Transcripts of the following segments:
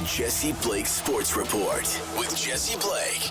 Jesse Blake Sports Report with Jesse Blake.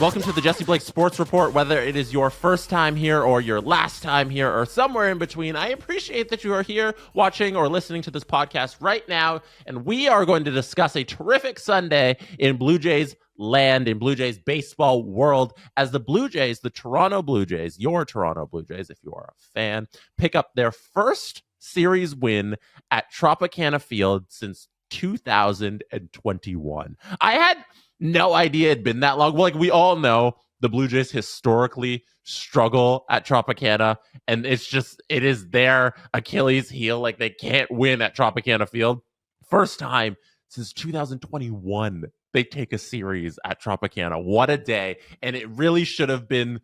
Welcome to the Jesse Blake Sports Report. Whether it is your first time here or your last time here or somewhere in between, I appreciate that you are here watching or listening to this podcast right now. And we are going to discuss a terrific Sunday in Blue Jays land, in Blue Jays baseball world, as the Blue Jays, the Toronto Blue Jays, your Toronto Blue Jays, if you are a fan, pick up their first series win at Tropicana Field since 2021. I had no idea it'd been that long. Like, we all know the Blue Jays historically struggle at Tropicana, and it is their Achilles heel. Like, they can't win at Tropicana Field. First time since 2021 they take a series at Tropicana. What a day. And it really should have been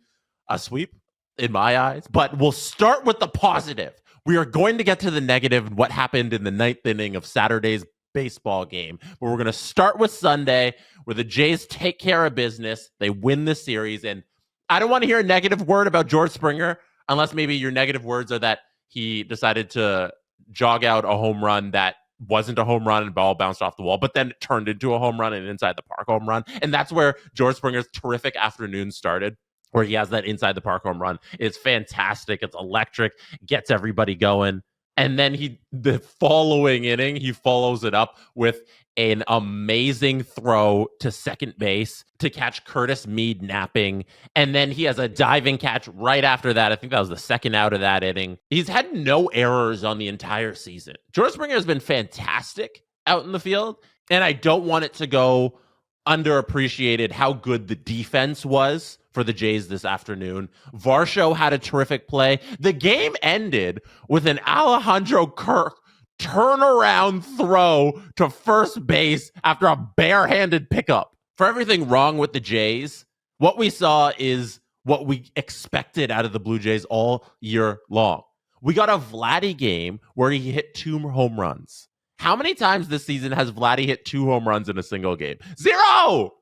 a sweep in my eyes. But we'll start with the positive. We are going to get to the negative and what happened in the ninth inning of Saturday's baseball game. But we're going to start with Sunday, where the Jays take care of business. They win the series. And I don't want to hear a negative word about George Springer, unless maybe your negative words are that he decided to jog out a home run that wasn't a home run and ball bounced off the wall, but then it turned into a home run and inside the park home run. And that's where George Springer's terrific afternoon started, where he has that inside the park home run. It's fantastic. It's electric, gets everybody going. And then the following inning, he follows it up with an amazing throw to second base to catch Curtis Mead napping. And then he has a diving catch right after that. I think that was the second out of that inning. He's had no errors on the entire season. George Springer has been fantastic out in the field, and I don't want it to go underappreciated how good the defense was for the Jays this afternoon. Varsho had a terrific play. The game ended with an Alejandro Kirk turnaround throw to first base after a barehanded pickup. For everything wrong with the Jays, what we saw is what we expected out of the Blue Jays all year long. We got a Vladdy game where he hit 2 home runs. How many times this season has Vladdy hit 2 home runs in a single game? 0!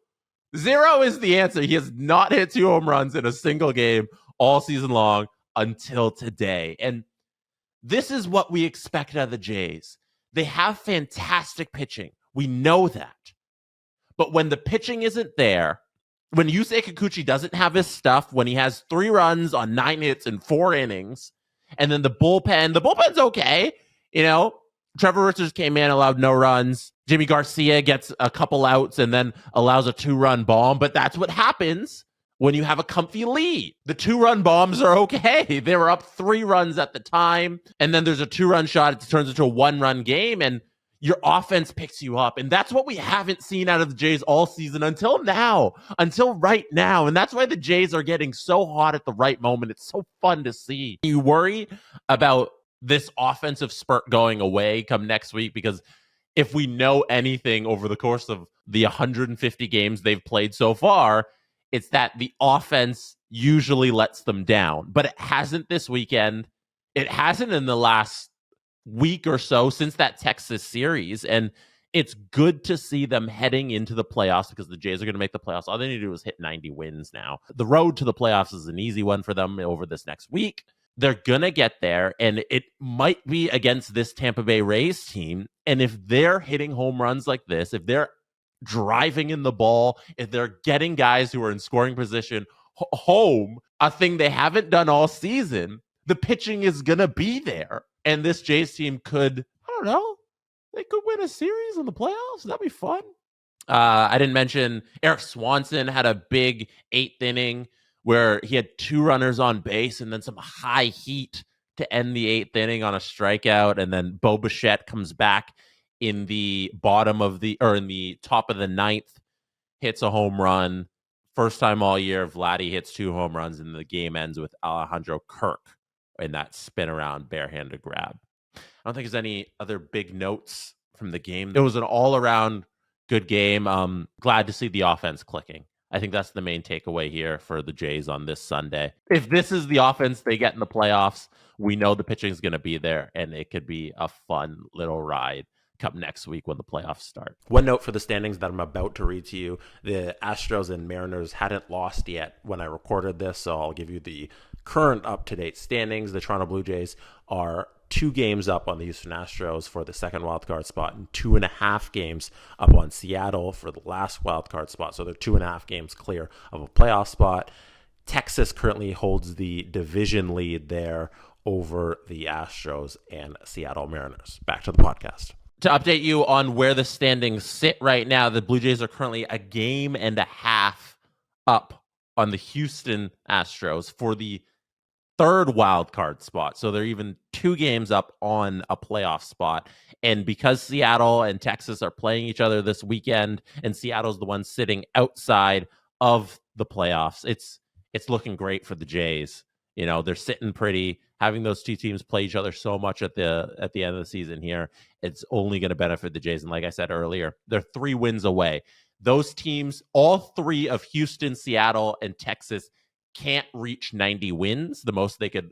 0 is the answer. He has not hit 2 home runs in a single game all season long until today. And this is what we expect out of the Jays. They have fantastic pitching. We know that. But when the pitching isn't there, when Yusei Kikuchi doesn't have his stuff, when he has 3 runs on 9 hits in 4 innings, and then the bullpen's okay. You know, Trevor Richards came in, allowed no runs. Jimmy Garcia gets a couple outs and then allows a 2-run bomb. But that's what happens when you have a comfy lead. The 2-run bombs are okay. They were up 3 runs at the time. And then there's a 2-run shot. It turns into a 1-run game. And your offense picks you up. And that's what we haven't seen out of the Jays all season until now. Until right now. And that's why the Jays are getting so hot at the right moment. It's so fun to see. You worry about this offensive spurt going away come next week, because if we know anything over the course of the 150 games they've played so far, it's that the offense usually lets them down. But it hasn't this weekend. It hasn't in the last week or so since that Texas series. And it's good to see them heading into the playoffs, because the Jays are going to make the playoffs. All they need to do is hit 90 wins now. The road to the playoffs is an easy one for them over this next week. They're going to get there, and it might be against this Tampa Bay Rays team. And if they're hitting home runs like this, if they're driving in the ball, if they're getting guys who are in scoring position home, a thing they haven't done all season, the pitching is going to be there. And this Jays team could, I don't know, they could win a series in the playoffs. That'd be fun. I didn't mention Eric Swanson had a big 8th inning where he had 2 runners on base and then some high heat to end the 8th inning on a strikeout. And then Bo Bichette comes back in the in the top of the 9th, hits a home run. First time all year, Vladdy hits 2 home runs, and the game ends with Alejandro Kirk in that spin around barehanded grab. I don't think there's any other big notes from the game. It was an all around good game. Glad to see the offense clicking. I think that's the main takeaway here for the Jays on this Sunday. If this is the offense they get in the playoffs, we know the pitching is going to be there, and it could be a fun little ride come next week when the playoffs start. One note for the standings that I'm about to read to you: the Astros and Mariners hadn't lost yet when I recorded this, so I'll give you the current up-to-date standings. The Toronto Blue Jays are 2 games up on the Houston Astros for the second wildcard spot and 2.5 games up on Seattle for the last wildcard spot. So they're 2.5 games clear of a playoff spot. Texas currently holds the division lead there over the Astros and Seattle Mariners. Back to the podcast. To update you on where the standings sit right now, the Blue Jays are currently a game and a half up on the Houston Astros for the third wild card spot. So they're even 2 games up on a playoff spot. And because Seattle and Texas are playing each other this weekend, and Seattle's the one sitting outside of the playoffs, it's looking great for the Jays. You know, they're sitting pretty. Having those 2 teams play each other so much at the end of the season here, it's only going to benefit the Jays. And like I said earlier, they're 3 wins away. Those teams, all 3 of Houston, Seattle, and Texas, can't reach 90 wins. The most they could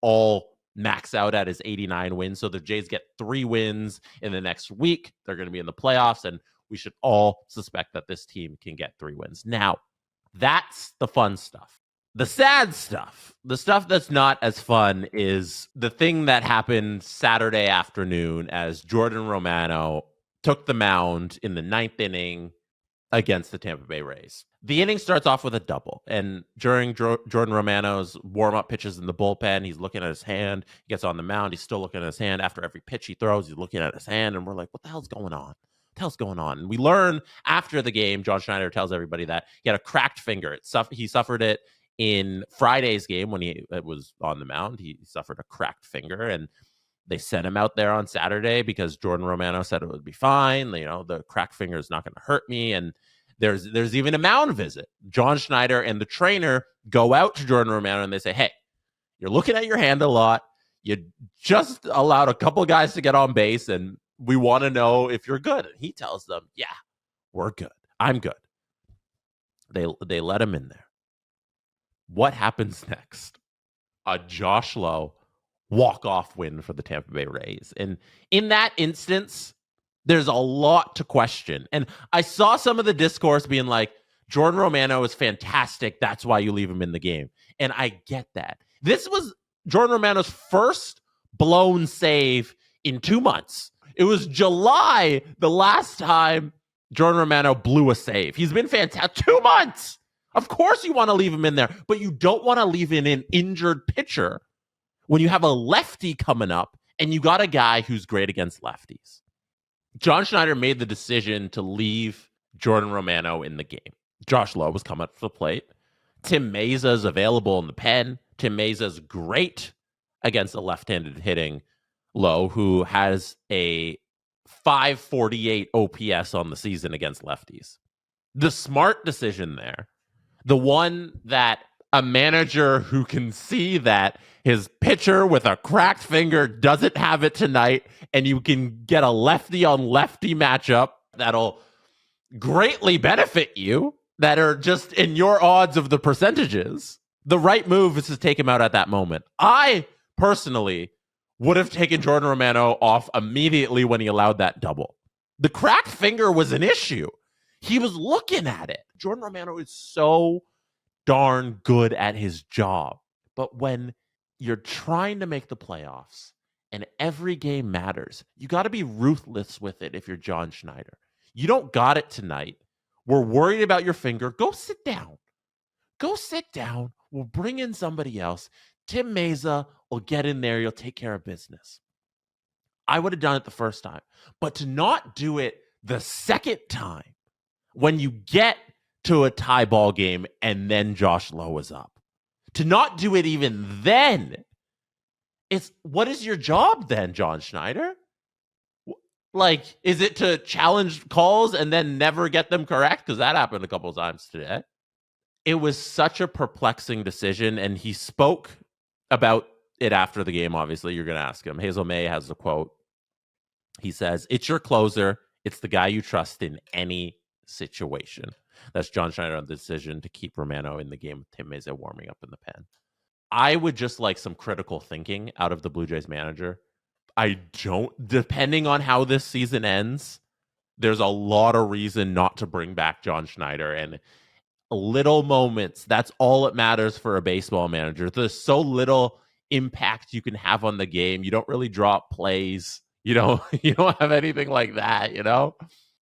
all max out at is 89 wins. So the Jays get 3 wins in the next week. They're going to be in the playoffs, and we should all suspect that this team can get 3 wins. Now, that's the fun stuff. The sad stuff, the stuff that's not as fun, is the thing that happened Saturday afternoon as Jordan Romano took the mound in the 9th inning against the Tampa Bay Rays. The inning starts off with a double, and during Jordan Romano's warm-up pitches in the bullpen, he's looking at his hand. He gets on the mound. He's still looking at his hand. After every pitch he throws, he's looking at his hand, and we're like, what the hell's going on? What the hell's going on? And we learn after the game, John Schneider tells everybody that he had a cracked finger. He suffered it in Friday's game when he was on the mound. He suffered a cracked finger, and they sent him out there on Saturday because Jordan Romano said it would be fine. You know, the cracked finger is not going to hurt me. And there's even a mound visit. John Schneider and the trainer go out to Jordan Romano and they say, hey, you're looking at your hand a lot. You just allowed a couple guys to get on base, and we want to know if you're good. And he tells them, yeah, we're good. I'm good. They let him in there. What happens next? A Josh Lowe walk-off win for the Tampa Bay Rays. And in that instance, there's a lot to question. And I saw some of the discourse being like, Jordan Romano is fantastic. That's why you leave him in the game. And I get that. This was Jordan Romano's first blown save in 2 months. It was July the last time Jordan Romano blew a save. He's been fantastic. 2 months. Of course you want to leave him in there, but you don't want to leave in an injured pitcher when you have a lefty coming up and you got a guy who's great against lefties. John Schneider made the decision to leave Jordan Romano in the game. Josh Lowe was coming up to the plate. Tim Meza is available in the pen. Tim Meza is great against a left-handed hitting Lowe, who has a 548 OPS on the season against lefties. The smart decision there, the one that a manager who can see that his pitcher with a cracked finger doesn't have it tonight, and you can get a lefty on lefty matchup that'll greatly benefit you, that are just in your odds of the percentages. The right move is to take him out at that moment. I personally would have taken Jordan Romano off immediately when he allowed that double. The cracked finger was an issue. He was looking at it. Jordan Romano is so darn good at his job. But when you're trying to make the playoffs and every game matters, you got to be ruthless with it if you're John Schneider. You don't got it tonight. We're worried about your finger. Go sit down. Go sit down. We'll bring in somebody else. Tim Meza will get in there. You'll take care of business. I would have done it the first time. But to not do it the second time when you get to a tie ball game and then Josh Lowe is up, to not do it even then, what is your job then, John Schneider? Like, is it to challenge calls and then never get them correct? Because that happened a couple of times today. It was such a perplexing decision, and he spoke about it after the game. Obviously, you're going to ask him. Hazel May has the quote. He says, "It's your closer. It's the guy you trust in any situation." That's John Schneider on the decision to keep Romano in the game with Tim Meza warming up in the pen. I would just like some critical thinking out of the Blue Jays manager. Depending on how this season ends, there's a lot of reason not to bring back John Schneider. And little moments, that's all it matters for a baseball manager. There's so little impact you can have on the game. You don't really draw up plays. You don't have anything like that, you know?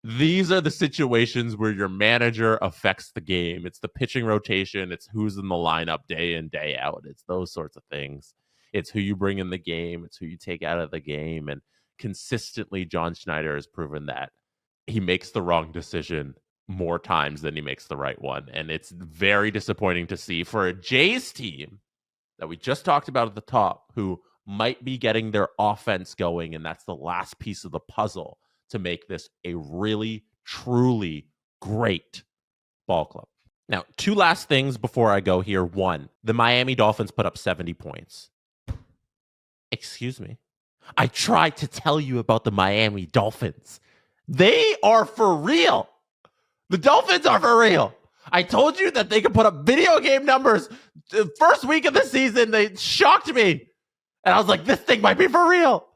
These are the situations where your manager affects the game. It's the pitching rotation. It's who's in the lineup day in, day out. It's those sorts of things. It's who you bring in the game. It's who you take out of the game. And consistently, John Schneider has proven that he makes the wrong decision more times than he makes the right one. And it's very disappointing to see for a Jays team that we just talked about at the top, who might be getting their offense going. And that's the last piece of the puzzle to make this a really, truly great ball club. Now, two last things before I go here. One, the Miami Dolphins put up 70 points. Excuse me. I tried to tell you about the Miami Dolphins. They are for real. The Dolphins are for real. I told you that they could put up video game numbers. The first week of the season, they shocked me. And I was like, this thing might be for real.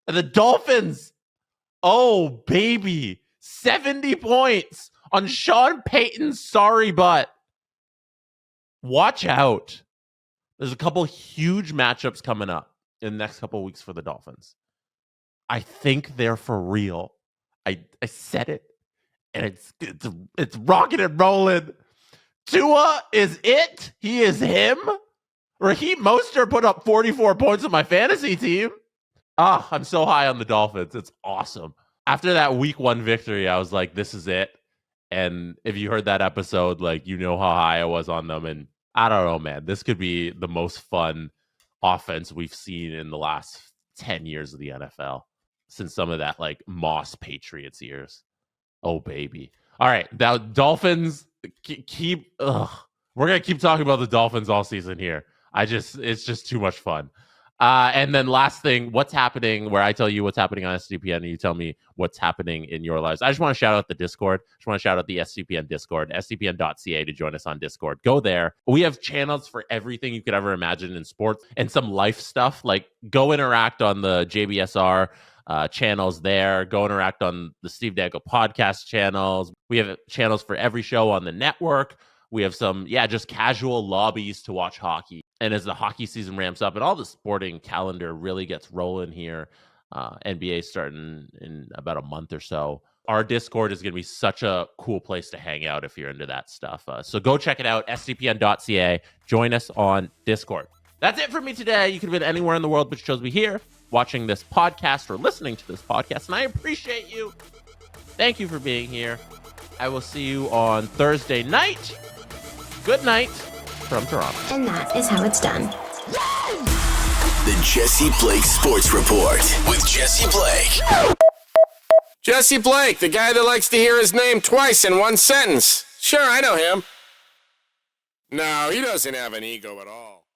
And the Dolphins, oh, baby, 70 points on Sean Payton's sorry butt. Watch out. There's a couple huge matchups coming up in the next couple of weeks for the Dolphins. I think they're for real. I said it, and it's rocking and rolling. Tua is it. He is him. Raheem Mostert put up 44 points on my fantasy team. I'm so high on the Dolphins. It's awesome. After that week 1 victory, I was like, this is it. And if you heard that episode, like, you know how high I was on them. And I don't know, man, this could be the most fun offense we've seen in the last 10 years of the NFL since some of that like Moss Patriots years. Oh, baby. All right. Now, Dolphins keep, we're going to keep talking about the Dolphins all season here. It's just too much fun. And then last thing, what's happening, where I tell you what's happening on SDPN and you tell me what's happening in your lives. I just want to shout out the Discord. I just want to shout out the SDPN Discord, sdpn.ca to join us on Discord. Go there. We have channels for everything you could ever imagine in sports and some life stuff. Like, go interact on the JBSR channels there. Go interact on the Steve Dangle podcast channels. We have channels for every show on the network. We have some, just casual lobbies to watch hockey. And as the hockey season ramps up and all the sporting calendar really gets rolling here, NBA starting in about a month or so, our Discord is going to be such a cool place to hang out if you're into that stuff. So go check it out, sdpn.ca. Join us on Discord. That's it for me today. You could have been anywhere in the world, but you chose to be here watching this podcast or listening to this podcast, and I appreciate you. Thank you for being here. I will see you on Thursday night. Good night from Toronto. And that is how it's done. The Jesse Blake Sports Report with Jesse Blake. Jesse Blake, the guy that likes to hear his name twice in one sentence. Sure, I know him. No, he doesn't have an ego at all.